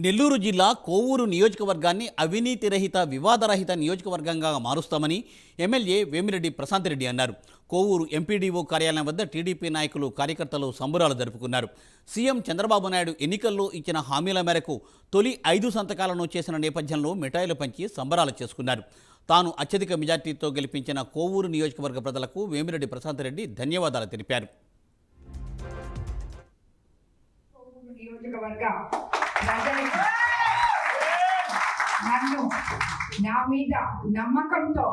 నెల్లూరు జిల్లా కోవూరు నియోజకవర్గాన్ని అవినీతి రహిత వివాదరహిత నియోజకవర్గంగా మారుస్తామని ఎమ్మెల్యే వేమిరెడ్డి ప్రశాంత్ రెడ్డి అన్నారు. కోవూరు ఎంపీడీఓ కార్యాలయం వద్ద టీడీపీ నాయకులు కార్యకర్తలు సంబురాలు జరుపుకున్నారు. సీఎం చంద్రబాబు నాయుడు ఎన్నికల్లో ఇచ్చిన హామీల మేరకు తొలి 5 సంతకాలను చేసిన నేపథ్యంలో మిఠాయిలు పంచి సంబరాలు చేసుకున్నారు. తాను అత్యధిక మెజార్టీతో గెలిపించిన కోవూరు నియోజకవర్గ ప్రజలకు వేమిరెడ్డి ప్రశాంత్ రెడ్డి ధన్యవాదాలు తెలిపారు. నన్ను నా మీద నమ్మకంతో,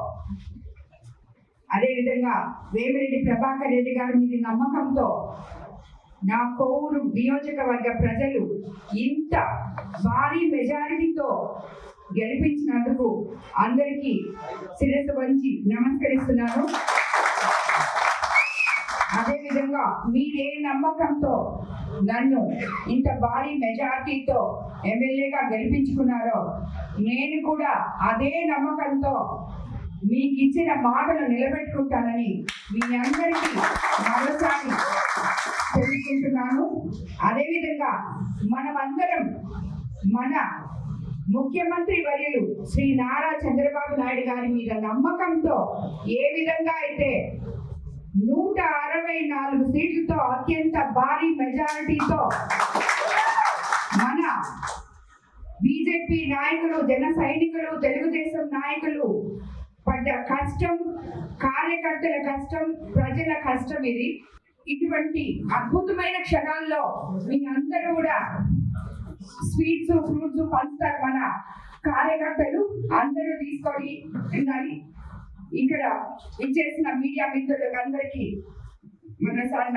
అదేవిధంగా వేమిరెడ్డి ప్రభాకర్ రెడ్డి గారి మీద నమ్మకంతో నా కోవూరు నియోజకవర్గ ప్రజలు ఇంత భారీ మెజారిటీతో గెలిపించినందుకు అందరికీ శిరస్సు వంచి నమస్కరిస్తున్నాను. అదేవిధంగా మీరే నమ్మకంతో నన్ను ఇంత భారీ మెజార్టీతో ఎమ్మెల్యేగా గెలిపించుకున్నారో, నేను కూడా అదే నమ్మకంతో మీకు ఇచ్చిన మాటలు నిలబెట్టుకుంటానని మీ అందరికీ మరోసారి తెలుసుకుంటున్నాను. అదేవిధంగా మనమందరం మన ముఖ్యమంత్రి వర్యులు శ్రీ నారా చంద్రబాబు నాయుడు గారి మీద నమ్మకంతో ఏ విధంగా అయితే 164 సీట్లతో అత్యంత భారీ మెజారిటీతో మన బీజేపీ నాయకులు, జన సైనికులు, తెలుగుదేశం నాయకులు పడ్డ కష్టం, కార్యకర్తల కష్టం, ప్రజల కష్టం ఇది. ఇటువంటి అద్భుతమైన క్షణాల్లో మీ అందరూ కూడా స్వీట్స్, ఫ్రూట్స్ పంచుతారు. మన కార్యకర్తలు అందరూ తీసుకొని ఉండాలి. ఇక్కడ ఇచ్చేసిన మీడియా మిత్రులకు అందరికీ మనసారి